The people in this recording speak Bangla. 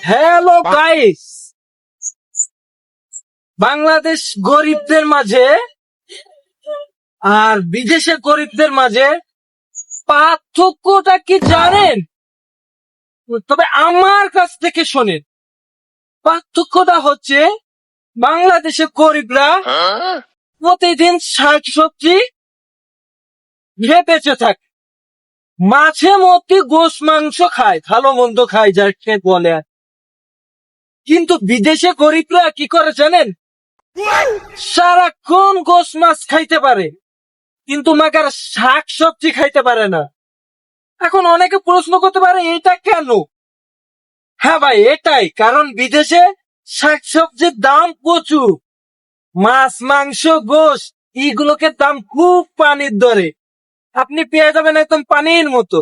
হ্যালো গাইস, বাংলাদেশ গরিবদের মাঝে আর বিদেশের গরিবদের মাঝে পার্থক্যটা কি জানেন? তবে আমার কাছ থেকে শোনেন। পার্থক্যটা হচ্ছে বাংলাদেশের গরিবরা প্রতিদিন শাকসবজি খেয়ে বেঁচে থাকে, মাঝে মধ্যে গোশ মাংস খায়, ভালো মন্দ খায় যাকে বলে। কিন্তু বিদেশে গরিবরা কি করে জানেন? সারাক্ষণ গোশ মাছ খাইতে পারে, কিন্তু মাগার শাক সবজি খাইতে পারে না। এখন অনেকে প্রশ্ন করতে পারে এটা কেন? হ্যাঁ ভাই, এটাই কারণ বিদেশে শাক সবজির দাম প্রচুর, মাছ মাংস গোশ এইগুলোকে দাম খুব পানির দরে, আপনি পেয়ে যাবেন একদম পানির মতো।